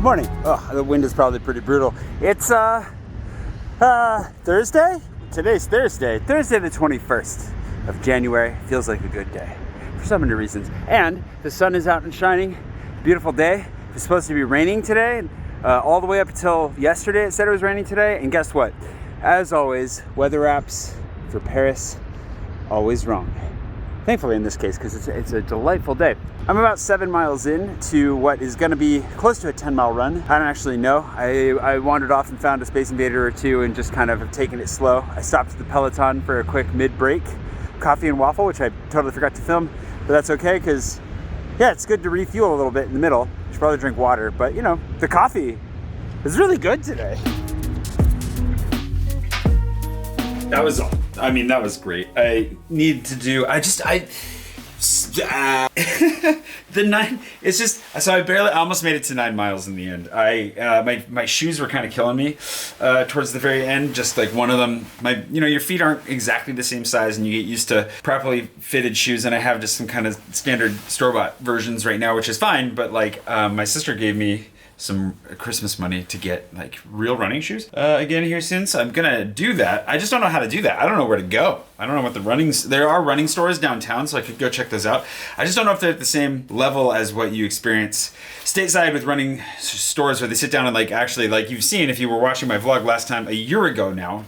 morning. Oh, the wind is probably pretty brutal. It's Thursday? Today's Thursday the 21st of January. Feels like a good day for so many reasons. And the sun is out and shining. Beautiful day. It's supposed to be raining today. All the way up until yesterday it said it was raining today. And guess what? As always, weather apps for Paris, always wrong. Thankfully in this case, because it's a delightful day. I'm about 7 miles in to what is going to be close to a 10-mile run. I don't actually know. I wandered off and found a Space Invader or two and just kind of have taken it slow. I stopped at the Peloton for a quick mid-break coffee and waffle, which I totally forgot to film, but that's okay because, yeah, it's good to refuel a little bit in the middle. I should probably drink water, but you know, the coffee is really good today. That was all. I mean, that was great. I need to do, the 9, it's just, so I almost made it to 9 miles in the end. My shoes were kind of killing me towards the very end. Just like one of them, your feet aren't exactly the same size and you get used to properly fitted shoes, and I have just some kind of standard store-bought versions right now, which is fine, but like my sister gave me some Christmas money to get like real running shoes again here soon, so I'm gonna do that. I just don't know how to do that. I don't know where to go. I don't know what there are running stores downtown, so I could go check those out. I just don't know if they're at the same level as what you experience stateside with running stores where they sit down and like actually, like you've seen if you were watching my vlog last time a year ago now,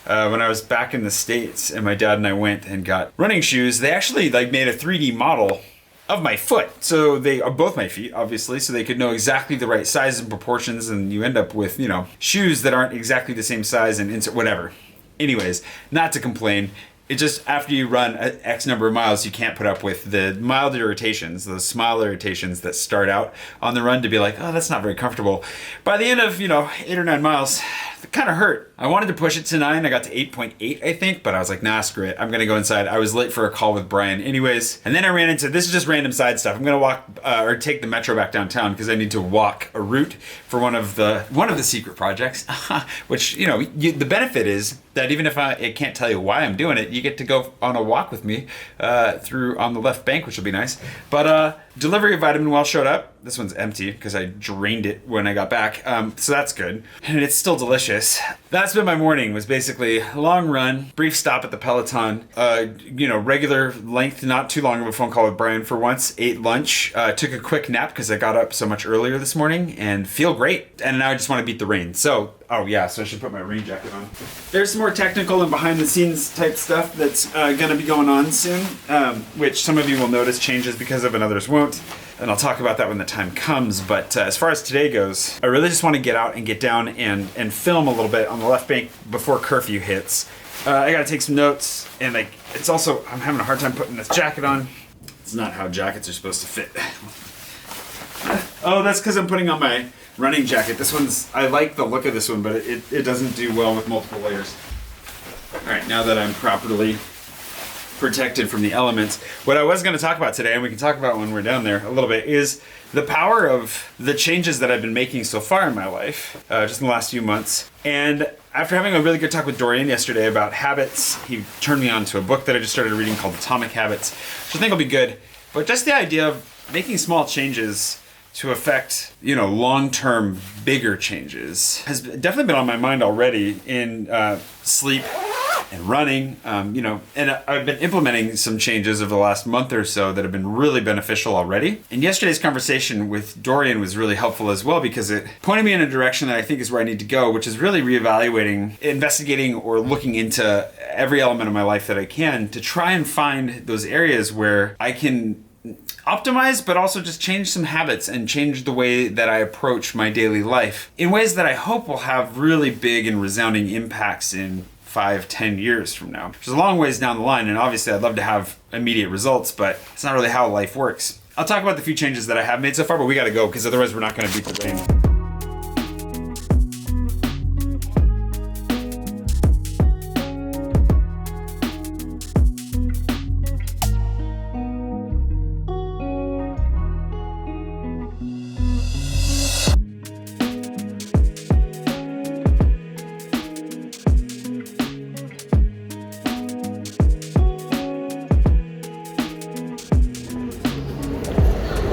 when I was back in the States and my dad and I went and got running shoes, they actually like made a 3D model of my foot. So they are both my feet, obviously, so they could know exactly the right size and proportions, and you end up with, shoes that aren't exactly the same size and insert whatever. Anyways, not to complain. It just, after you run X number of miles, you can't put up with the mild irritations, those small irritations that start out on the run to be like, oh, that's not very comfortable. By the end of, 8 or 9 miles, it kind of hurt. I wanted to push it to 9. I got to 8.8, I think, but I was like, nah, screw it. I'm going to go inside. I was late for a call with Brian anyways. And then I ran into, this is just random side stuff. I'm going to walk or take the metro back downtown because I need to walk a route for one of the secret projects, which, the benefit is that even if I can't tell you why I'm doing it, you get to go on a walk with me through on the left bank, which will be nice. But delivery of Vitamin Well showed up. This one's empty because I drained it when I got back. So that's good. And it's still delicious. That's been my morning, was basically a long run, brief stop at the Peloton, regular length, not too long of a phone call with Brian for once, ate lunch, took a quick nap because I got up so much earlier this morning and feel great. And now I just want to beat the rain. So I should put my rain jacket on. There's some more technical and behind the scenes type stuff that's going to be going on soon, which some of you will notice changes because of and others won't. And I'll talk about that when the time comes. But as far as today goes, I really just want to get out and get down and film a little bit on the left bank before curfew hits. I got to take some notes, and it's also, I'm having a hard time putting this jacket on. It's not how jackets are supposed to fit. Oh, that's because I'm putting on my running jacket. This one's, I like the look of this one, but it doesn't do well with multiple layers. All right, now that I'm properly protected from the elements, what I was going to talk about today, and we can talk about when we're down there a little bit, is the power of the changes that I've been making so far in my life, just in the last few months. And after having a really good talk with Dorian yesterday about habits, he turned me on to a book that I just started reading called Atomic Habits, which I think will be good. But just the idea of making small changes to affect, long-term bigger changes has definitely been on my mind already in sleep and running, and I've been implementing some changes over the last month or so that have been really beneficial already. And yesterday's conversation with Dorian was really helpful as well because it pointed me in a direction that I think is where I need to go, which is really reevaluating, investigating, or looking into every element of my life that I can to try and find those areas where I can optimize, but also just change some habits and change the way that I approach my daily life in ways that I hope will have really big and resounding impacts in 5-10 years from now, which is a long ways down the line. And obviously I'd love to have immediate results, but it's not really how life works. I'll talk about the few changes that I have made so far, but we got to go because otherwise we're not going to beat the rain.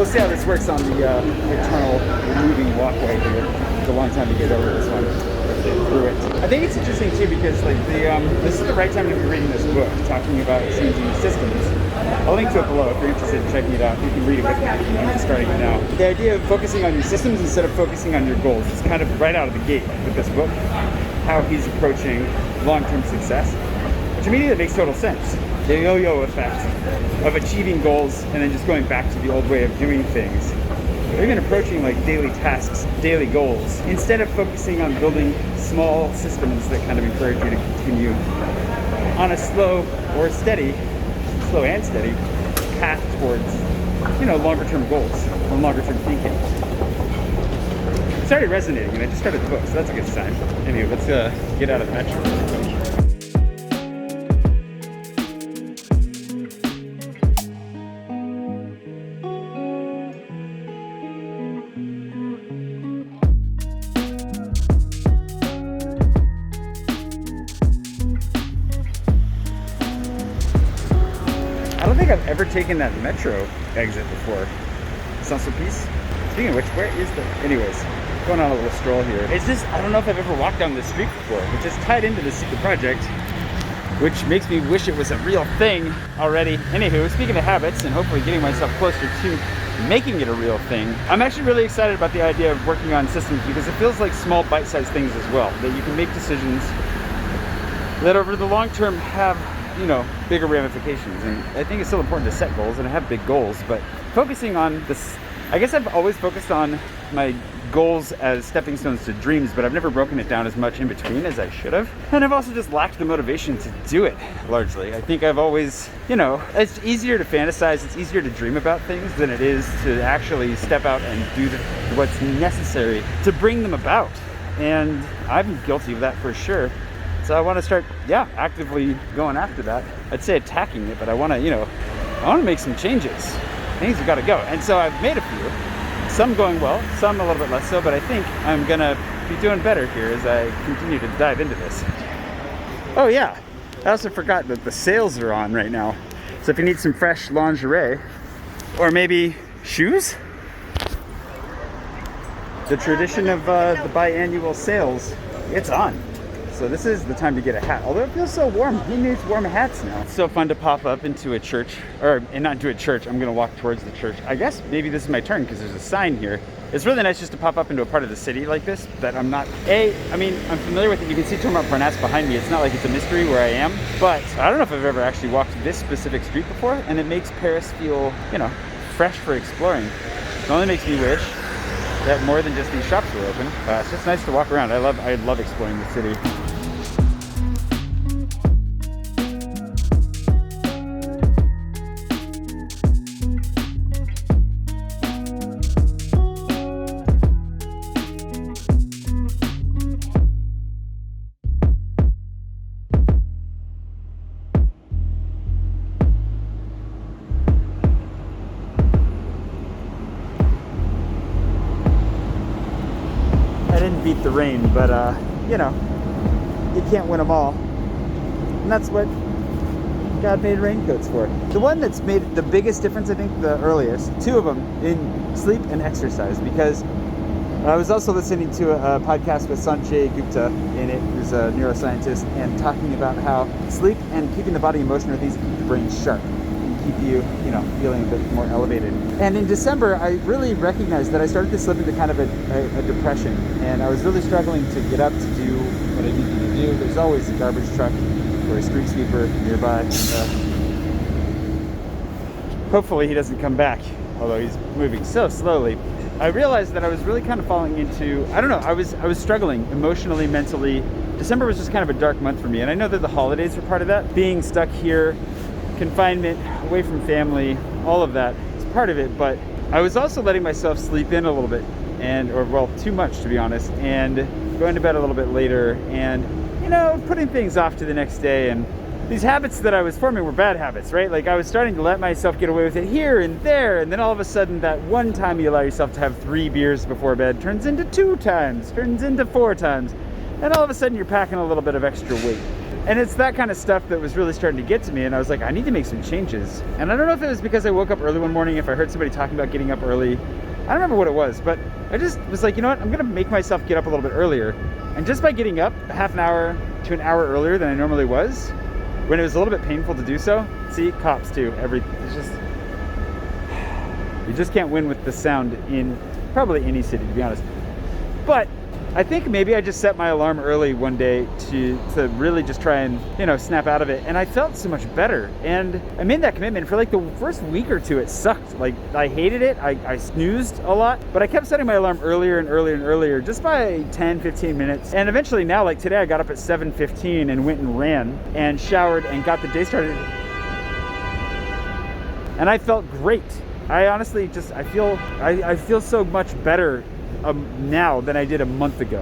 we'll see how this works on the eternal moving walkway here. It's a long time to get over this one, through it. I think it's interesting too because like this is the right time to be reading this book, talking about changing systems. I'll link to it below if you're interested in checking it out. You can read it with me. I'm just starting it now. The idea of focusing on your systems instead of focusing on your goals is kind of right out of the gate with this book, how he's approaching long-term success, which immediately makes total sense. The yo-yo effect of achieving goals and then just going back to the old way of doing things. Or even approaching like daily tasks, daily goals, instead of focusing on building small systems that kind of encourage you to continue on a slow and steady path towards, you know, longer term goals and longer term thinking. It started resonating and I just started the book, so that's a good sign. Anyway, let's get out of the metro. I don't think I've ever taken that metro exit before. Centerpiece. Speaking of which, where is the... Anyways, going on a little stroll here. It's just, I don't know if I've ever walked down this street before, which is tied into the secret project, which makes me wish it was a real thing already. Anywho, speaking of habits and hopefully getting myself closer to making it a real thing, I'm actually really excited about the idea of working on systems because it feels like small bite-sized things as well, that you can make decisions that over the long term have, you know, bigger ramifications. And I think it's still important to set goals and have big goals, but focusing on this, I guess I've always focused on my goals as stepping stones to dreams, but I've never broken it down as much in between as I should have. And I've also just lacked the motivation to do it, largely. I think I've always, you know, it's easier to fantasize, it's easier to dream about things than it is to actually step out and do what's necessary to bring them about. And I'm guilty of that for sure. So I want to start, actively going after that. I'd say attacking it, but I want to, I want to make some changes. Things have got to go. And so I've made a few. Some going well, some a little bit less so, but I think I'm going to be doing better here as I continue to dive into this. Oh yeah, I also forgot that the sales are on right now. So if you need some fresh lingerie, or maybe shoes, the tradition of the biannual sales, it's on. So this is the time to get a hat. Although it feels so warm, who needs warm hats now? It's so fun to pop up into a church, and not into a church, I'm gonna walk towards the church. I guess maybe this is my turn because there's a sign here. It's really nice just to pop up into a part of the city like this that I'm not, I'm familiar with it. You can see Tourmont Parnasse behind me. It's not like it's a mystery where I am, but I don't know if I've ever actually walked this specific street before, and it makes Paris feel, fresh for exploring. It only makes me wish that more than just these shops were open. It's just nice to walk around. I love exploring the city. Beat the rain, but you can't win them all, and that's what God made raincoats for. The one that's made the biggest difference, I think the earliest, two of them, in sleep and exercise, because I was also listening to a podcast with Sanjay Gupta in it, who's a neuroscientist, and talking about how sleep and keeping the body in motion are things that keep the brain sharp and keep you, feeling a bit more elevated. And in December, I really recognized that I started to slip into kind of a depression, and I was really struggling to get up to do what I needed to do. There's always a garbage truck or a street sweeper nearby. Hopefully he doesn't come back, although he's moving so slowly. I realized that I was really kind of falling into, I was struggling emotionally, mentally. December was just kind of a dark month for me, and I know that the holidays were part of that. Being stuck here, confinement, away from family, all of that is part of it, but I was also letting myself sleep in a little bit, too much to be honest, and going to bed a little bit later, and putting things off to the next day. And these habits that I was forming were bad habits, right? Like I was starting to let myself get away with it here and there, and then all of a sudden that one time you allow yourself to have 3 beers before bed turns into 2 times, turns into 4 times, and all of a sudden you're packing a little bit of extra weight. And it's that kind of stuff that was really starting to get to me, and I was like, I need to make some changes. And I don't know if it was because I woke up early one morning, if I heard somebody talking about getting up early. I don't remember what it was, but I just was like, you know what, I'm gonna make myself get up a little bit earlier. And just by getting up half an hour to an hour earlier than I normally was, when it was a little bit painful to do so, see, cops too, it's just, you just can't win with the sound in probably any city, to be honest. But I think maybe I just set my alarm early one day to really just try and, you know, snap out of it. And I felt so much better. And I made that commitment for like the first week or two. It sucked. Like, I hated it. I snoozed a lot, but I kept setting my alarm earlier and earlier and earlier, just by 10, 15 minutes. And eventually now, like today, I got up at 7:15 and went and ran and showered and got the day started. And I felt great. I honestly just, I feel so much better now than I did a month ago,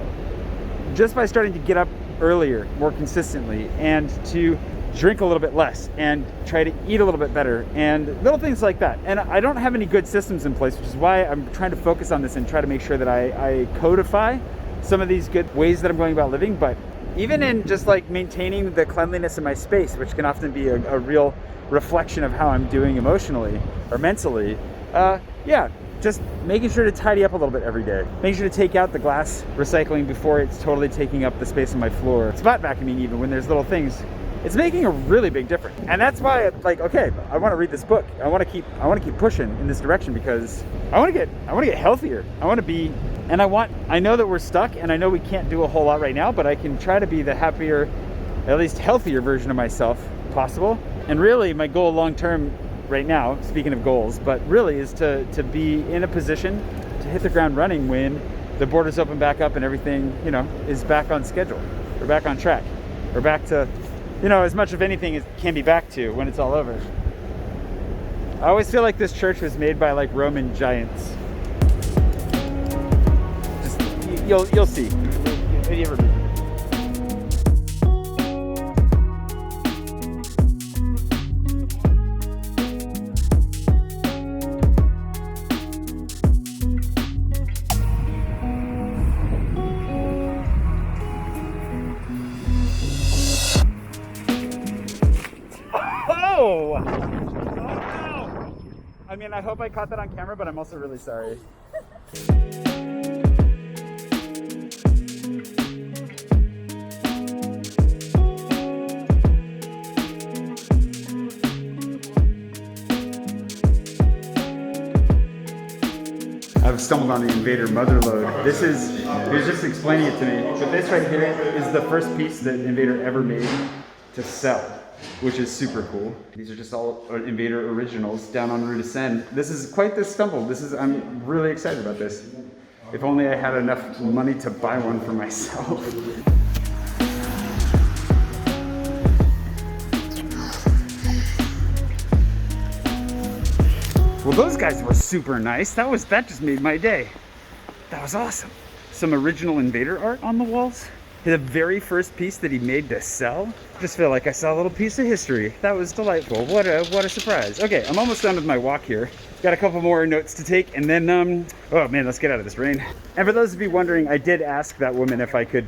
just by starting to get up earlier, more consistently, and to drink a little bit less and try to eat a little bit better and little things like that. And I don't have any good systems in place, which is why I'm trying to focus on this and try to make sure that I codify some of these good ways that I'm going about living. But even in just like maintaining the cleanliness in my space, which can often be a real reflection of how I'm doing emotionally or mentally, just making sure to tidy up a little bit every day. Making sure to take out the glass recycling before it's totally taking up the space on my floor. Spot vacuuming even when there's little things. It's making a really big difference. And that's why it's like, okay, I want to read this book. I want to keep pushing in this direction because I want to get healthier. I know that we're stuck and I know we can't do a whole lot right now, but I can try to be the happier, at least healthier version of myself possible. And really my goal long term right now, speaking of goals, but really is to be in a position to hit the ground running when the borders open back up and everything, you know, is back on schedule or back on track or back to, you know, as much of anything as can be back to when it's all over. I always feel like this church was made by like Roman giants. Just, you'll see. Have you ever been? Oh no! I mean, I hope I caught that on camera, but I'm also really sorry. I've stumbled on the Invader Motherlode. He was just explaining it to me, but this right here is the first piece that Invader ever made to sell, which is super cool. These are just all Invader originals down on Rue de Seine. This is quite the stumble. I'm really excited about this. If only I had enough money to buy one for myself. Well, those guys were super nice. That just made my day. That was awesome. Some original Invader art on the walls. The very first piece that he made to sell. Just feel like I saw a little piece of history. That was delightful. What a surprise. Okay, I'm almost done with my walk here. Got a couple more notes to take, and then, oh man, let's get out of this rain. And for those of you wondering, I did ask that woman if I could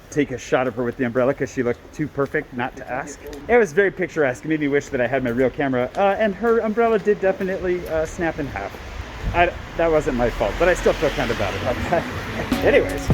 take a shot of her with the umbrella because she looked too perfect not to ask. It was very picturesque. It made me wish that I had my real camera, and her umbrella did definitely snap in half. That wasn't my fault, but I still feel kind of bad about that. Anyways.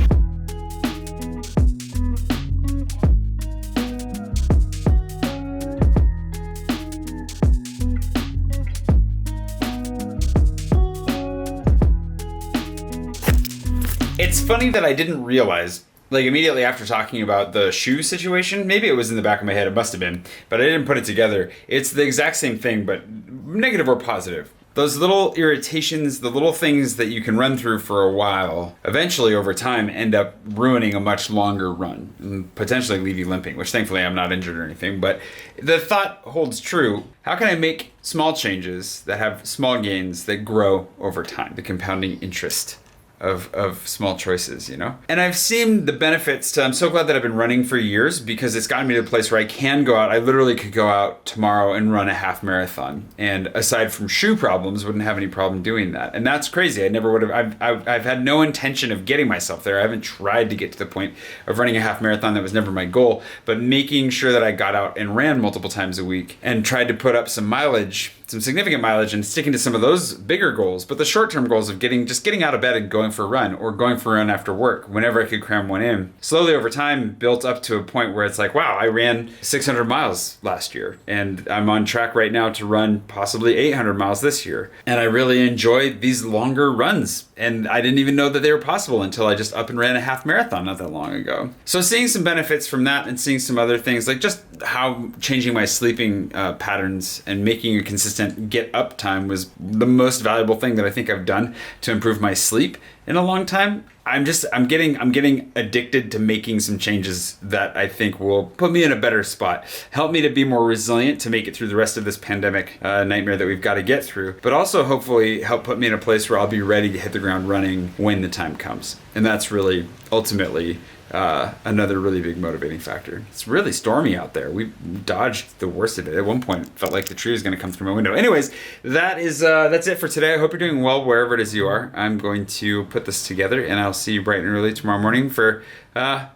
It's funny that I didn't realize, like immediately after talking about the shoe situation, maybe it was in the back of my head, it must have been, but I didn't put it together. It's the exact same thing, but negative or positive. Those little irritations, the little things that you can run through for a while, eventually over time end up ruining a much longer run and potentially leave you limping, which thankfully I'm not injured or anything. But the thought holds true. How can I make small changes that have small gains that grow over time? The compounding interest of small choices, you know? And I've seen the benefits I'm so glad that I've been running for years, because it's gotten me to a place where I can go out. I literally could go out tomorrow and run a half marathon. And aside from shoe problems, wouldn't have any problem doing that. And that's crazy. I never would have, I've had no intention of getting myself there. I haven't tried to get to the point of running a half marathon. That was never my goal, but making sure that I got out and ran multiple times a week and tried to put up some mileage, some significant mileage, and sticking to some of those bigger goals. But the short-term goals of just getting out of bed and going for a run, or going for a run after work, whenever I could cram one in, slowly over time built up to a point where it's like, wow, I ran 600 miles last year, and I'm on track right now to run possibly 800 miles this year. And I really enjoy these longer runs. And I didn't even know that they were possible until I just up and ran a half marathon not that long ago. So seeing some benefits from that, and seeing some other things, like just how changing my sleeping patterns and making a consistent get up time was the most valuable thing that I think I've done to improve my sleep in a long time. I'm getting addicted to making some changes that I think will put me in a better spot, help me to be more resilient to make it through the rest of this pandemic nightmare that we've got to get through, but also hopefully help put me in a place where I'll be ready to hit the ground running when the time comes. And that's really ultimately another really big motivating factor. It's really stormy out there. We dodged the worst of it. At one point, it felt like the tree was going to come through my window. Anyways, that's it for today. I hope you're doing well wherever it is you are. I'm going to put this together, and I'll see you bright and early tomorrow morning for, I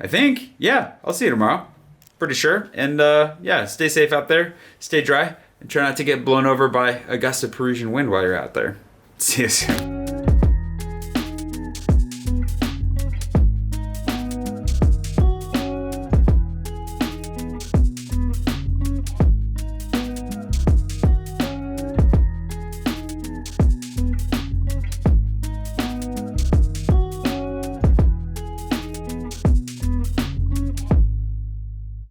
think, I'll see you tomorrow. Pretty sure. And stay safe out there. Stay dry, and try not to get blown over by a gust of Parisian wind while you're out there. See you soon.